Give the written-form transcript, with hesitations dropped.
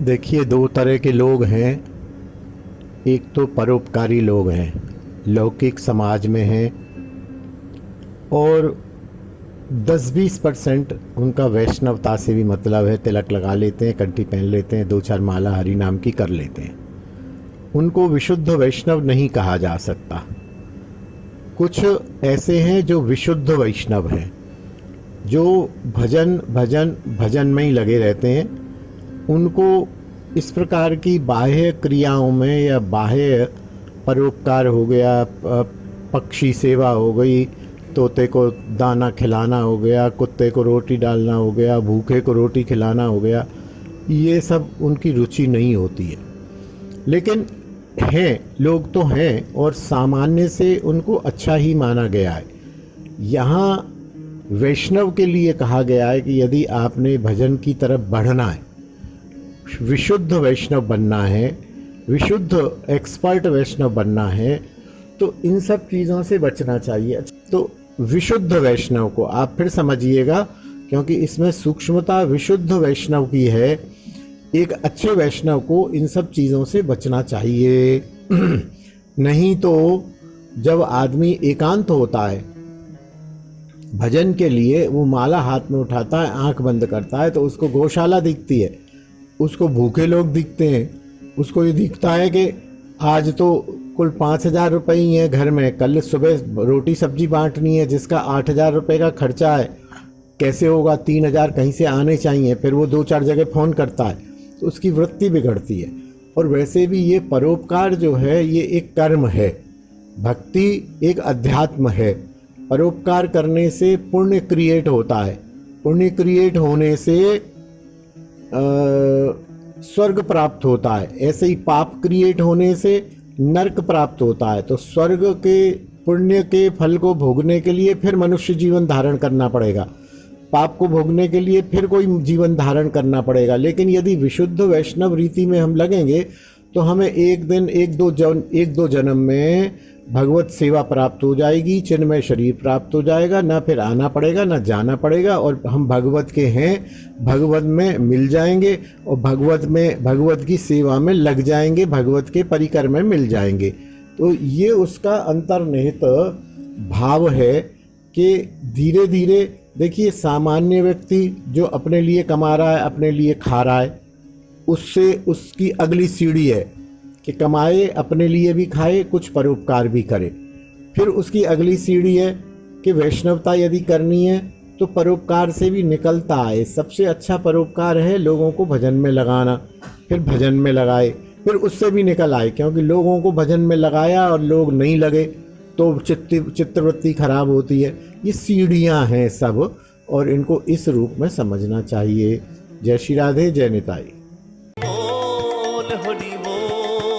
देखिए, दो तरह के लोग हैं। एक तो परोपकारी लोग हैं, लौकिक समाज में हैं, और 10-20% उनका वैष्णवता से भी मतलब है। तिलक लगा लेते हैं, कंठी पहन लेते हैं, 2-4 माला हरि नाम की कर लेते हैं। उनको विशुद्ध वैष्णव नहीं कहा जा सकता। कुछ ऐसे हैं जो विशुद्ध वैष्णव हैं, जो भजन भजन भजन में ही लगे रहते हैं। उनको इस प्रकार की बाह्य क्रियाओं में या बाह्य परोपकार हो गया, पक्षी सेवा हो गई, तोते को दाना खिलाना हो गया, कुत्ते को रोटी डालना हो गया, भूखे को रोटी खिलाना हो गया, ये सब उनकी रुचि नहीं होती है। लेकिन हैं, लोग तो हैं, और सामान्य से उनको अच्छा ही माना गया है। यहाँ वैष्णव के लिए कहा गया है कि यदि आपने भजन की तरफ बढ़ना है, विशुद्ध वैष्णव बनना है, विशुद्ध एक्सपर्ट वैष्णव बनना है, तो इन सब चीज़ों से बचना चाहिए। तो विशुद्ध वैष्णव को आप फिर समझिएगा, क्योंकि इसमें सूक्ष्मता विशुद्ध वैष्णव की है। एक अच्छे वैष्णव को इन सब चीज़ों से बचना चाहिए। नहीं तो जब आदमी एकांत होता है भजन के लिए, वो माला हाथ में उठाता है, आंख बंद करता है, तो उसको गौशाला दिखती है, उसको भूखे लोग दिखते हैं, उसको ये दिखता है कि आज तो कुल 5,000 रुपये ही हैं घर में, कल सुबह रोटी सब्जी बांटनी है जिसका 8,000 रुपये का खर्चा है, कैसे होगा, 3,000 कहीं से आने चाहिए। फिर वो 2-4 जगह फ़ोन करता है, तो उसकी वृत्ति बिगड़ती है। और वैसे भी ये परोपकार जो है, ये एक कर्म है, भक्ति एक अध्यात्म है। परोपकार करने से पुण्य क्रिएट होता है, पुण्य क्रिएट होने से स्वर्ग प्राप्त होता है, ऐसे ही पाप क्रिएट होने से नरक प्राप्त होता है। तो स्वर्ग के पुण्य के फल को भोगने के लिए फिर मनुष्य जीवन धारण करना पड़ेगा, पाप को भोगने के लिए फिर कोई जीवन धारण करना पड़ेगा। लेकिन यदि विशुद्ध वैष्णव रीति में हम लगेंगे तो हमें एक दिन एक दो जन्म में भगवत सेवा प्राप्त हो जाएगी, चिन्मय शरीर प्राप्त हो जाएगा, ना फिर आना पड़ेगा ना जाना पड़ेगा, और हम भगवत के हैं, भगवत में मिल जाएंगे, और भगवत की सेवा में लग जाएंगे, भगवत के परिकर में मिल जाएंगे। तो ये उसका अंतर्निहित भाव है कि धीरे धीरे देखिए, सामान्य व्यक्ति जो अपने लिए कमा रहा है, अपने लिए खा रहा है, उससे उसकी अगली सीढ़ी है कि कमाए, अपने लिए भी खाए, कुछ परोपकार भी करे। फिर उसकी अगली सीढ़ी है कि वैष्णवता यदि करनी है तो परोपकार से भी निकलता आए। सबसे अच्छा परोपकार है लोगों को भजन में लगाना, फिर भजन में लगाए, फिर उससे भी निकल आए, क्योंकि लोगों को भजन में लगाया और लोग नहीं लगे तो चित्तवृत्ति खराब होती है। ये सीढ़ियाँ हैं सब, और इनको इस रूप में समझना चाहिए। जय श्री राधे, जय निताई। बोल हरि बोल।